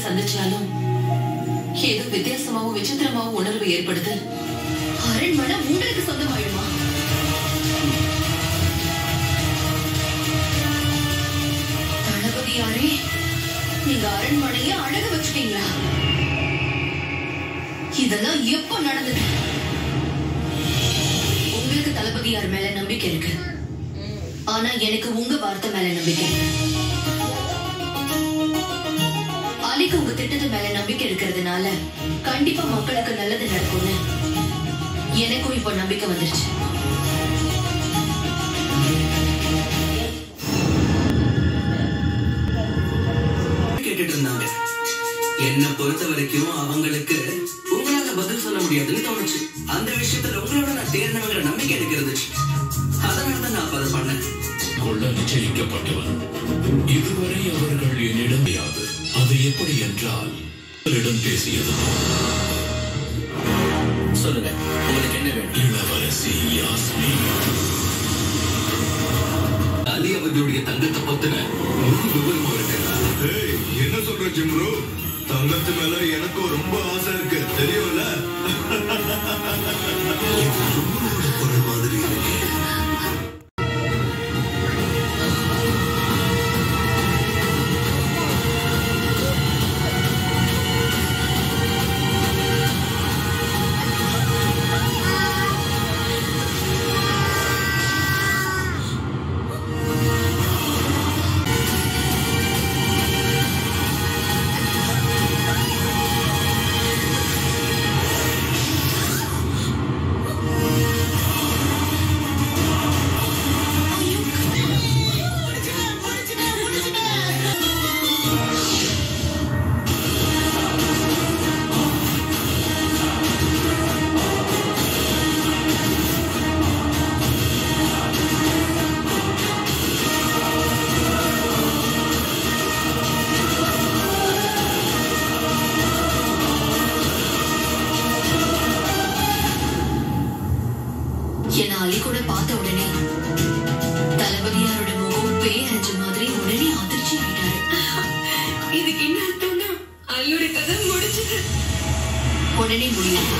சந்திச்சாலும் ஏதோ வித்தியாசமாவும் விசித்திரமாவும் உணர்வு ஏற்படுது. அரண்மனை உங்களுக்கு சொந்தமாயிடுமா? தளபதியாரே, நீங்க அரண்மனைய அழக வச்சுட்டீங்களா? இதெல்லாம் எப்ப நடந்தது? உங்களுக்கு தளபதியார் மேல நம்பிக்கை இருக்கு, ஆனா எனக்கு உங்க வார்த்தை மேல நம்பிக்கை. அலிக்கு உங்க திட்டத்து மேல நம்பிக்கை இருக்கிறதுனால கண்டிப்பா மக்களுக்கு நல்லது நடக்கும்னு எனக்கும் இப்ப நம்பிக்கை வந்துருச்சு. கேட்டுட்டு இருந்தாங்க. என்ன பொறுத்த வரைக்கும் அவங்களுக்கு உங்களால பதில் சொல்ல முடியாதுன்னு தோணுச்சு. அந்த விஷயத்துல உங்களோட நான் தேர்ந்தவங்கிற நம்பிக்கை எனக்கு இருந்துச்சு. அதனாலதான் நான் அதை பண்ணேன். கொள்ள நிச்சயிக்கப்பட்டவன் இதுவரை அவர்கள் என்னிடம் யாது. அது எப்படி என்றால் அவரிடம் பேசியது. சொல்லுங்க, உங்களுக்கு என்ன வேணும்? இளவரசி யாஸ்மி. அலி அவர்களுடைய தங்கத்தை பத்தின முழு விவரமா இருக்கு. என்ன சொல்ற ஜிம்ரு? தங்கத்து மேல எனக்கும் ரொம்ப ஆசை இருக்கு, தெரியும்ல? குரல் மாதிரி இருக்கு. என்ன அலி கூட பார்த்த உடனே தளபதியாரோட முகம் பேரஞ்ச மாதிரி உடனே அதிர்ச்சி ஆயிட்டாரு. இதுக்கு என்ன அர்த்தம்னா அலியோட கதை முடிஞ்சது. உடனே முடியும்.